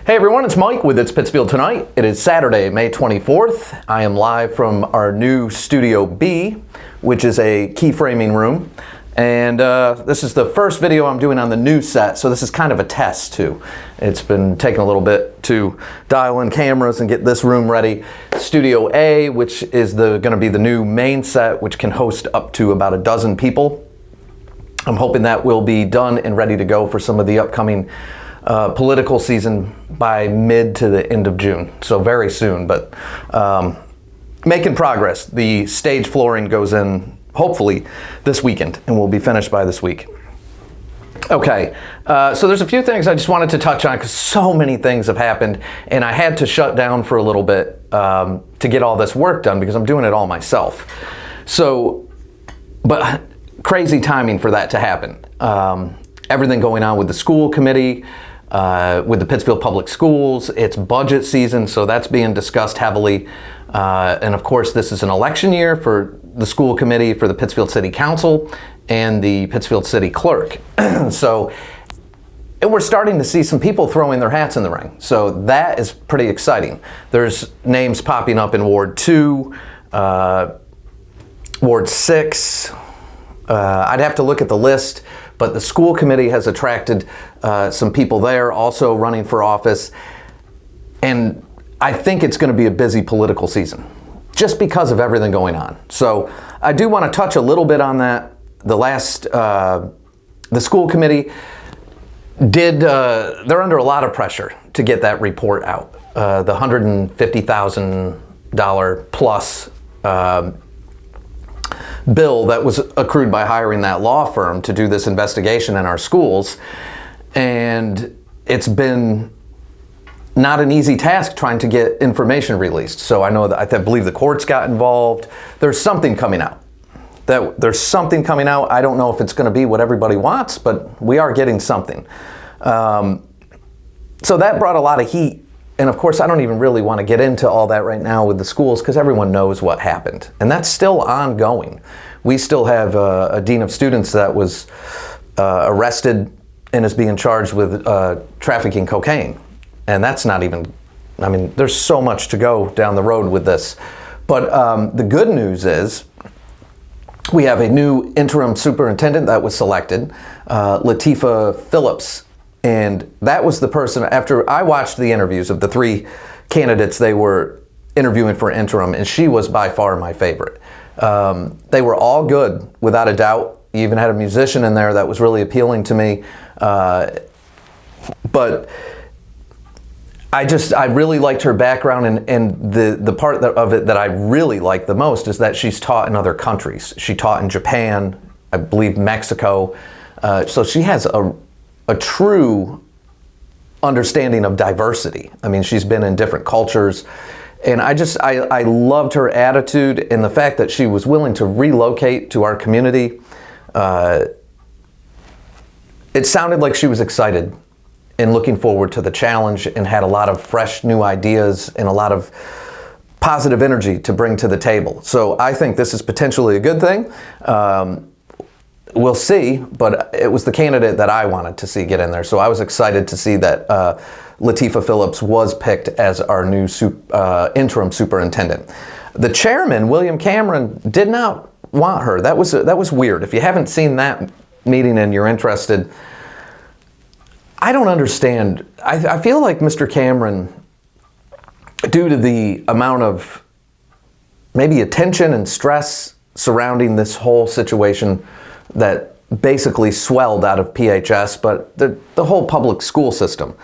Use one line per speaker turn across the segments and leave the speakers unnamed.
Hey everyone, it's Mike with It's Pittsfield Tonight. It is Saturday, May 24th. I am live from our new Studio B, which is a keyframing room. And this is the first video I'm doing on the new set, so this is kind of a test too. It's been taking a little bit to dial in cameras and get this room ready. Studio A, which is going to be the new main set, which can host up to about a dozen people. I'm hoping that will be done and ready to go for some of the upcoming political season by mid to the end of June, so very soon, but making progress. The stage flooring goes in hopefully this weekend and will be finished by this week. Okay, so there's a few things I just wanted to touch on because so many things have happened and I had to shut down for a little bit to get all this work done because I'm doing it all myself. So, but crazy timing for that to happen. Everything going on with the school committee, with the Pittsfield Public Schools. It's budget season, so that's being discussed heavily. And of course, this is an election year for the school committee, for the Pittsfield City Council, and the Pittsfield City Clerk. So we're starting to see some people throwing their hats in the ring. So that is pretty exciting. There's names popping up in Ward 2, Ward 6. I'd have to look at the list, but the school committee has attracted some people there also running for office. And I think it's going to be a busy political season just because of everything going on. So I do want to touch a little bit on that. The school committee they're under a lot of pressure to get that report out. The $150,000 plus bill that was accrued by hiring that law firm to do this investigation in our schools. And it's been not an easy task trying to get information released. So I know that I believe the courts got involved. There's something coming out. There's something coming out. I don't know if it's going to be what everybody wants, but we are getting something. So that brought a lot of heat. And of course, I don't even really want to get into all that right now with the schools because everyone knows what happened. And that's still ongoing. We still have a dean of students that was arrested and is being charged with trafficking cocaine. And that's not even, I mean, there's so much to go down the road with this. But the good news is we have a new interim superintendent that was selected, Latifah Phillips. And that was the person, after I watched the interviews of the three candidates they were interviewing for interim, and she was by far my favorite. They were all good, without a doubt. You even had a musician in there that was really appealing to me. But I really liked her background, and the part of it that I really like the most is that she's taught in other countries. She taught in Japan, I believe Mexico. So she has a true understanding of diversity. I mean, she's been in different cultures, and I loved her attitude and the fact that she was willing to relocate to our community. It sounded like she was excited and looking forward to the challenge and had a lot of fresh new ideas and a lot of positive energy to bring to the table. So I think this is potentially a good thing. We'll see, but it was the candidate that I wanted to see get in there. So I was excited to see that Latifah Phillips was picked as our new interim superintendent. The chairman, William Cameron, did not want her. That was weird. If you haven't seen that meeting and you're interested, I don't understand. I feel like Mr. Cameron, due to the amount of maybe attention and stress surrounding this whole situation that basically swelled out of PHS, but the whole public school system.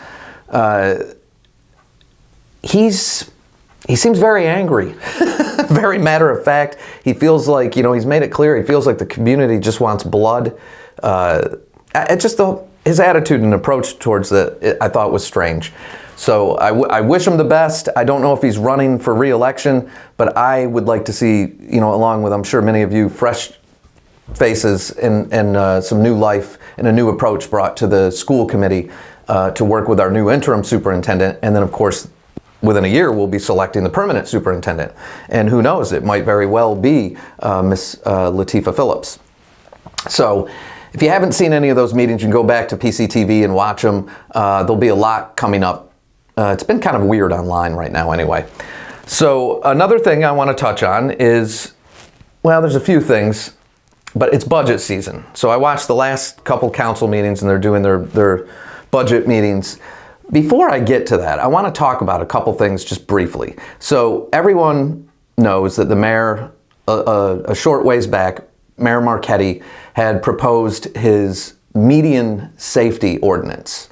He seems very angry, very matter of fact. He feels like, he's made it clear, he feels like the community just wants blood. His attitude and approach towards it, I thought was strange. So I wish him the best. I don't know if he's running for re-election, but I would like to see, along with, I'm sure many of you, fresh faces and some new life and a new approach brought to the school committee to work with our new interim superintendent. And then, of course, within a year, we'll be selecting the permanent superintendent. And who knows, it might very well be Miss Latifah Phillips. So if you haven't seen any of those meetings, you can go back to PCTV and watch them. There'll be a lot coming up It's been kind of weird online right now anyway. So another thing I want to touch on is, well, there's a few things, but it's budget season. So I watched the last couple council meetings and they're doing their budget meetings. Before I get to that, I want to talk about a couple things just briefly. So everyone knows that the mayor, a short ways back, Mayor Marchetti had proposed his median safety ordinance.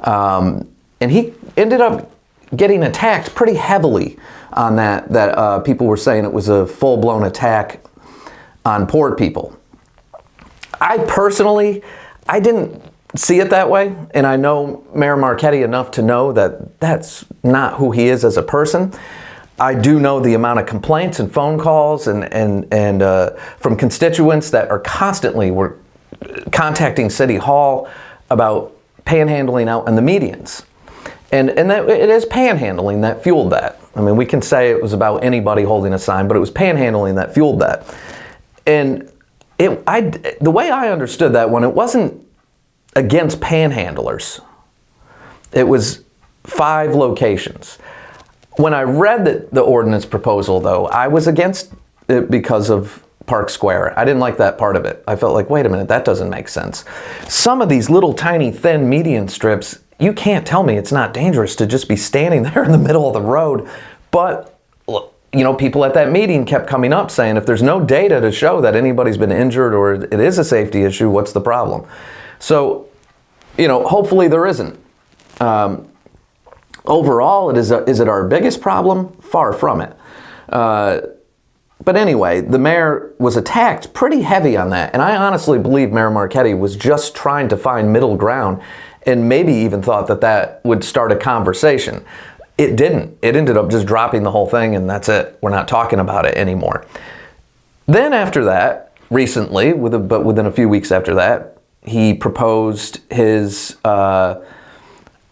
And he ended up getting attacked pretty heavily on that people were saying it was a full-blown attack on poor people. I personally didn't see it that way, and I know Mayor Marchetti enough to know that that's not who he is as a person. I do know the amount of complaints and phone calls and from constituents that are constantly were contacting City Hall about panhandling out in the medians. And that it is panhandling that fueled that. I mean, we can say it was about anybody holding a sign, but it was panhandling that fueled that. And the way I understood that one, it wasn't against panhandlers. It was 5 locations. When I read the ordinance proposal, though, I was against it because of Park Square. I didn't like that part of it. I felt like, wait a minute, that doesn't make sense. Some of these little tiny thin median strips, you can't tell me it's not dangerous to just be standing there in the middle of the road. But, you know, people at that meeting kept coming up saying, if there's no data to show that anybody's been injured or it is a safety issue, what's the problem? So, you know, hopefully there isn't. Overall, is it our biggest problem? Far from it. But anyway, the mayor was attacked pretty heavy on that. And I honestly believe Mayor Marchetti was just trying to find middle ground and maybe even thought that would start a conversation. It didn't. It ended up just dropping the whole thing and that's it. We're not talking about it anymore. Then after that, recently, but within a few weeks after that, he proposed his, I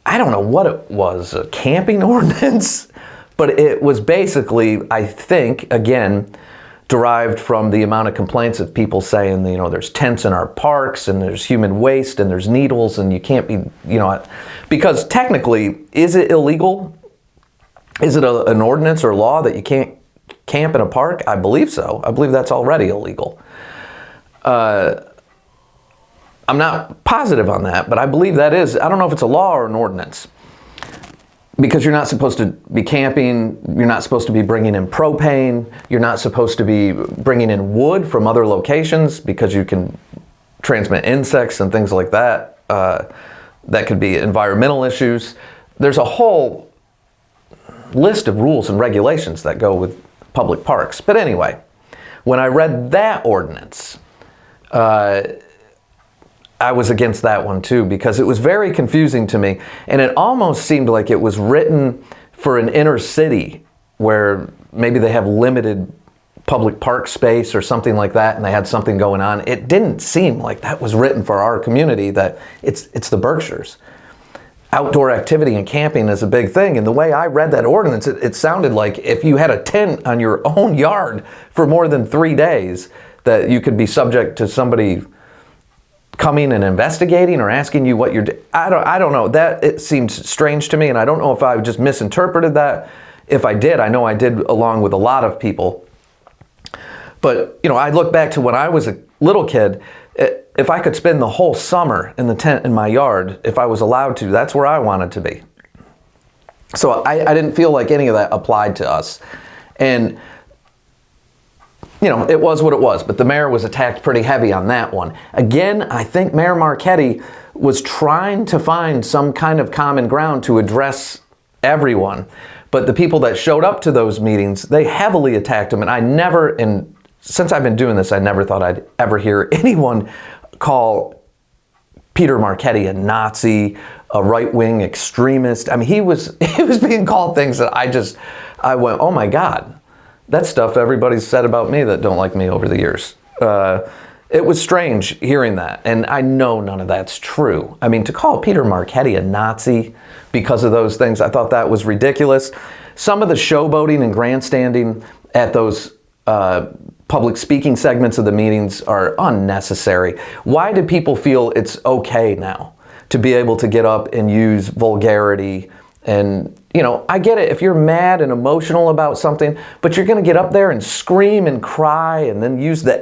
don't know what it was, a camping ordinance? But it was basically, I think, again, derived from the amount of complaints of people saying, you know, there's tents in our parks and there's human waste and there's needles and you can't be, you know, because technically, is it illegal? Is it an ordinance or law that you can't camp in a park? I believe so. I believe that's already illegal. I'm not positive on that, but I believe that is. I don't know if it's a law or an ordinance. Because you're not supposed to be camping, you're not supposed to be bringing in propane, you're not supposed to be bringing in wood from other locations because you can transmit insects and things like that. That could be environmental issues. There's a whole list of rules and regulations that go with public parks. But anyway, when I read that ordinance, I was against that one too because it was very confusing to me and it almost seemed like it was written for an inner city where maybe they have limited public park space or something like that and they had something going on. It didn't seem like that was written for our community, that it's the Berkshires. Outdoor activity and camping is a big thing, and the way I read that ordinance, it sounded like if you had a tent on your own yard for more than 3 days that you could be subject to somebody coming and investigating or asking you what you're doing. I don't know. That it seems strange to me, and I don't know if I just misinterpreted that. If I did, I know I did along with a lot of people. But, you know, I look back to when I was a little kid, if I could spend the whole summer in the tent in my yard, if I was allowed to, that's where I wanted to be. So I didn't feel like any of that applied to us. And you know, it was what it was, but the mayor was attacked pretty heavy on that one. Again, I think Mayor Marchetti was trying to find some kind of common ground to address everyone, but the people that showed up to those meetings, they heavily attacked him, and since I've been doing this, I never thought I'd ever hear anyone call Peter Marchetti a Nazi, a right-wing extremist. I mean, he was being called things that I went, oh my God. That's stuff everybody's said about me that don't like me over the years. It was strange hearing that, and I know none of that's true. I mean, to call Peter Marchetti a Nazi because of those things, I thought that was ridiculous. Some of the showboating and grandstanding at those public speaking segments of the meetings are unnecessary. Why do people feel it's okay now to be able to get up and use vulgarity And, you know, I get it if you're mad and emotional about something, but you're going to get up there and scream and cry and then use the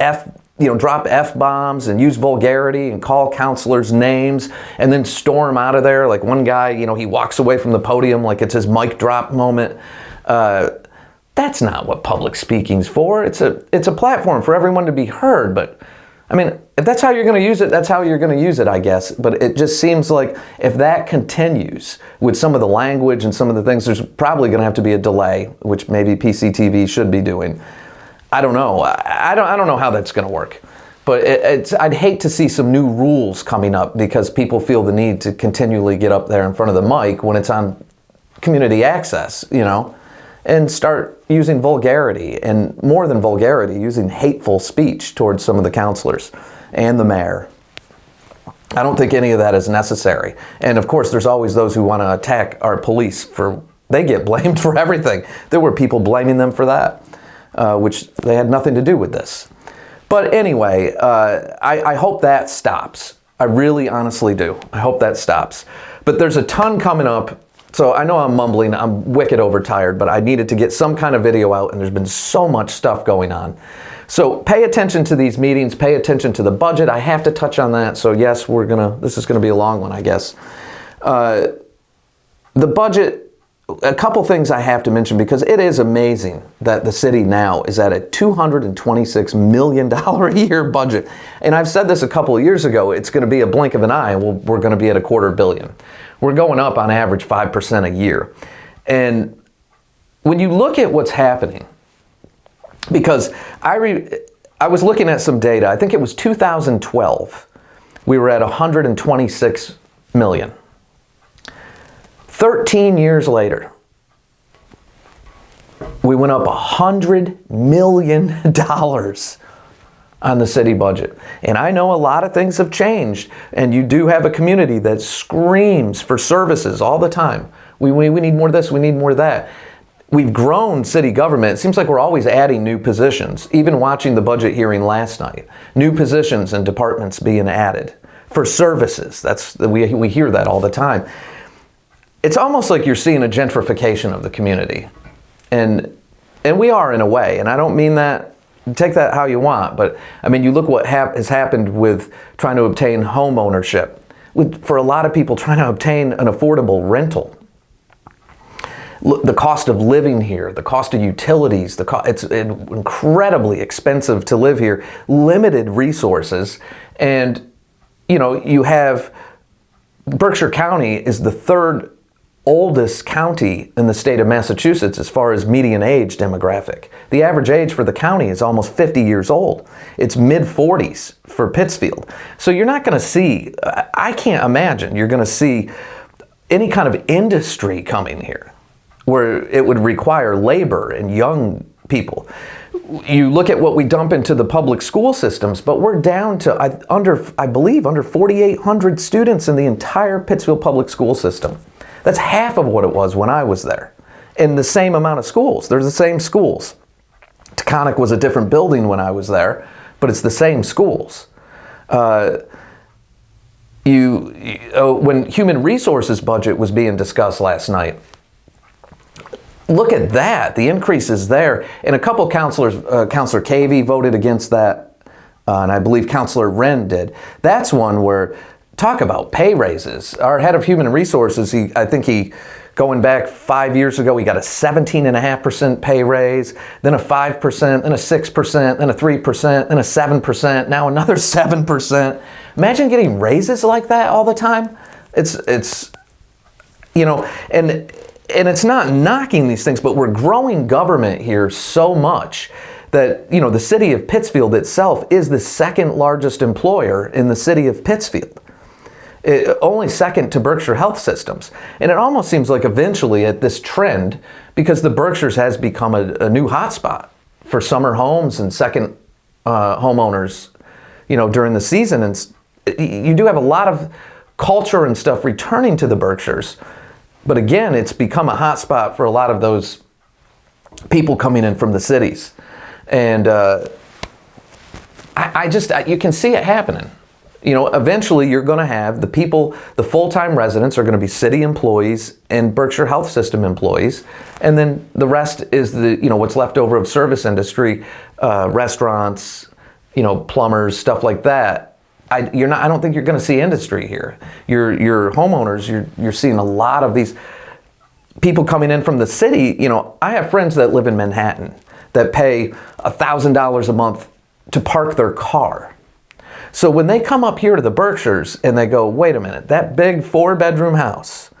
drop F-bombs and use vulgarity and call counselors names and then storm out of there. Like one guy, you know, he walks away from the podium like it's his mic drop moment. That's not what public speaking's for. It's a platform for everyone to be heard. But I mean, if that's how you're going to use it, that's how you're going to use it, I guess. But it just seems like if that continues with some of the language and some of the things, there's probably going to have to be a delay, which maybe PCTV should be doing. I don't know. I don't know how that's going to work. But I'd hate to see some new rules coming up because people feel the need to continually get up there in front of the mic when it's on community access, you know, and start using vulgarity, and more than vulgarity, using hateful speech towards some of the counselors and the mayor. I don't think any of that is necessary. And of course, there's always those who want to attack our police they get blamed for everything. There were people blaming them for that, which they had nothing to do with this. But anyway, I hope that stops. I really honestly do. I hope that stops. But there's a ton coming up. So I know I'm mumbling, I'm wicked overtired, but I needed to get some kind of video out, and there's been so much stuff going on. So pay attention to these meetings, pay attention to the budget. I have to touch on that. So yes, this is gonna be a long one, I guess. The budget, a couple things I have to mention because it is amazing that the city now is at a $226 million a year budget. And I've said this a couple of years ago, it's gonna be a blink of an eye, and we're gonna be at $250 million. We're going up on average 5% a year. And when you look at what's happening, because I was looking at some data, I think it was 2012, we were at 126 million. 13 years later, we went up $100 million on the city budget. And I know a lot of things have changed, and you do have a community that screams for services all the time. We need more of this, we need more of that. We've grown city government. It seems like we're always adding new positions. Even watching the budget hearing last night, new positions and departments being added for services. We hear that all the time. It's almost like you're seeing a gentrification of the community. And we are in a way, and I don't mean that, take that how you want, but I mean, you look what has happened with trying to obtain home ownership, for a lot of people trying to obtain an affordable rental. The cost of living here, the cost of utilities, it's incredibly expensive to live here, limited resources, and you know, you have Berkshire County is the third oldest county in the state of Massachusetts as far as median age demographic. The average age for the county is almost 50 years old. It's mid-40s for Pittsfield. So you're not going to see, I can't imagine you're going to see any kind of industry coming here where it would require labor and young people. You look at what we dump into the public school systems, but we're down to I believe under 4,800 students in the entire Pittsfield Public School system. That's half of what it was when I was there. In the same amount of schools. They're the same schools. Taconic was a different building when I was there, but it's the same schools. When human resources budget was being discussed last night, look at that. The increase is there. And a couple counselors, Counselor Cavey voted against that, and I believe Counselor Wren did. That's one where, talk about pay raises. Our head of human resources, I think going back 5 years ago, he got a 17.5% pay raise, then a 5%, then a 6%, then a 3%, then a 7%, now another 7%. Imagine getting raises like that all the time. It's you know, and it's not knocking these things, but we're growing government here so much that, you know, the city of Pittsfield itself is the second largest employer in the city of Pittsfield. Only second to Berkshire Health Systems. And it almost seems like eventually at this trend, because the Berkshires has become a new hotspot for summer homes and second homeowners, you know, during the season. And you do have a lot of culture and stuff returning to the Berkshires. But again, it's become a hotspot for a lot of those people coming in from the cities. And you can see it happening. Eventually you're going to have the people, the full-time residents are going to be city employees and Berkshire Health System employees. And then the rest is what's left over of service industry, restaurants, plumbers, stuff like that. I don't think you're going to see industry here. Your homeowners, you're seeing a lot of these people coming in from the city. I have friends that live in Manhattan that pay $1,000 a month to park their car. So when they come up here to the Berkshires and they go, wait a minute, that big 4-bedroom house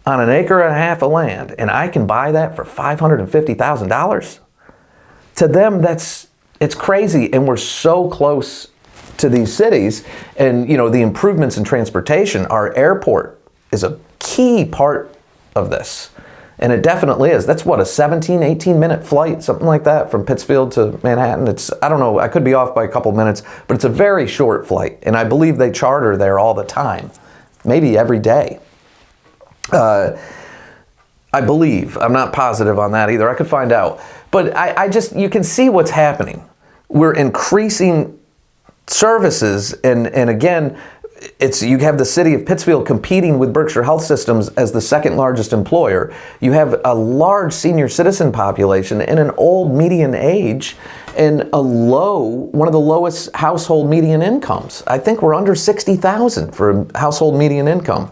on 1.5 acres of land, and I can buy that for $550,000? To them, it's crazy. And we're so close to these cities, and the improvements in transportation. Our airport is a key part of this. And it definitely is. That's what, a 17, 18-minute flight, something like that, from Pittsfield to Manhattan. I don't know, I could be off by a couple minutes, but it's a very short flight. And I believe they charter there all the time, maybe every day. I believe. I'm not positive on that either. I could find out. But you can see what's happening. We're increasing services, and again, you have the city of Pittsfield competing with Berkshire Health Systems as the second largest employer. You have a large senior citizen population and an old median age and one of the lowest household median incomes. I think we're under $60,000 for a household median income.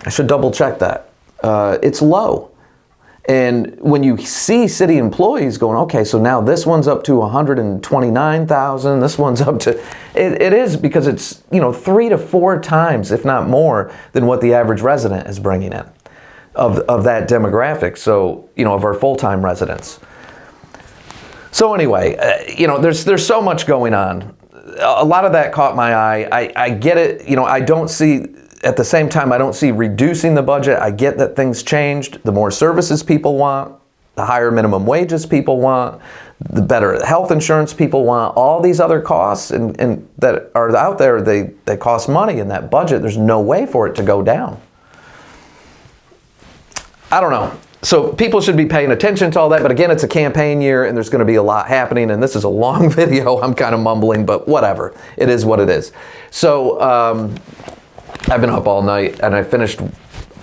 I should double check that. It's low. And when you see city employees going, okay, so now this one's up to $129,000, this one's up to, it is because it's, 3 to 4 times, if not more, than what the average resident is bringing in of that demographic. So, of our full-time residents. So anyway, there's so much going on. A lot of that caught my eye. I get it. I don't see, at the same time, I don't see reducing the budget. I get that things changed. The more services people want, the higher minimum wages people want, the better health insurance people want, all these other costs and that are out there, they cost money in that budget. There's no way for it to go down. I don't know. So people should be paying attention to all that. But again, it's a campaign year and there's going to be a lot happening. And this is a long video. I'm kind of mumbling, but whatever. It is what it is. So, I've been up all night and I finished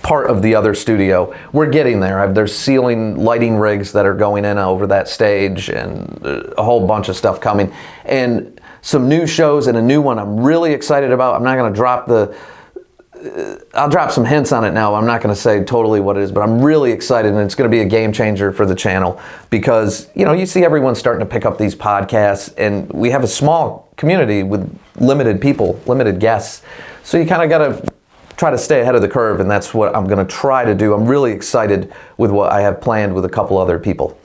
part of the other studio. We're getting there. There's ceiling lighting rigs that are going in over that stage and a whole bunch of stuff coming. And some new shows and a new one I'm really excited about. I'm not going to drop I'll drop some hints on it now. I'm not going to say totally what it is, but I'm really excited and it's going to be a game changer for the channel because, you see everyone starting to pick up these podcasts and we have a small community with limited people, limited guests. So you kind of got to try to stay ahead of the curve, and that's what I'm going to try to do. I'm really excited with what I have planned with a couple other people.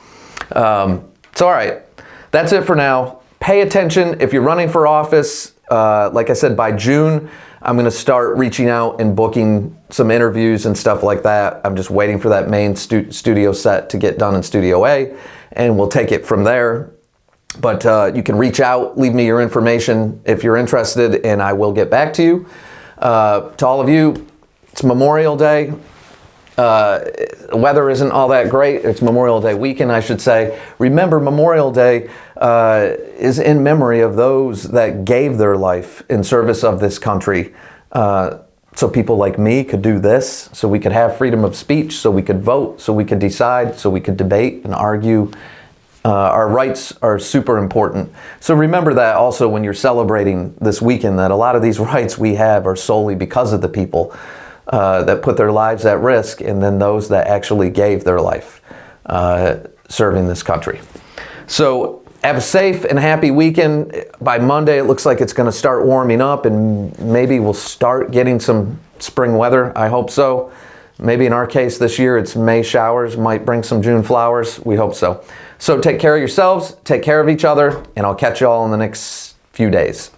So all right, that's it for now. Pay attention if you're running for office. Like I said, by June, I'm going to start reaching out and booking some interviews and stuff like that. I'm just waiting for that main studio set to get done in Studio A, and we'll take it from there. But you can reach out, leave me your information if you're interested, and I will get back to you. To all of you, it's Memorial Day. The weather isn't all that great. It's Memorial Day weekend, I should say. Remember, Memorial Day is in memory of those that gave their life in service of this country. So people like me could do this, so we could have freedom of speech, so we could vote, so we could decide, so we could debate and argue. Our rights are super important. So remember that also when you're celebrating this weekend, that a lot of these rights we have are solely because of the people that put their lives at risk and then those that actually gave their life serving this country. So have a safe and happy weekend. By Monday, it looks like it's going to start warming up and maybe we'll start getting some spring weather. I hope so. Maybe in our case this year, it's May showers, might bring some June flowers. We hope so. So take care of yourselves, take care of each other, and I'll catch you all in the next few days.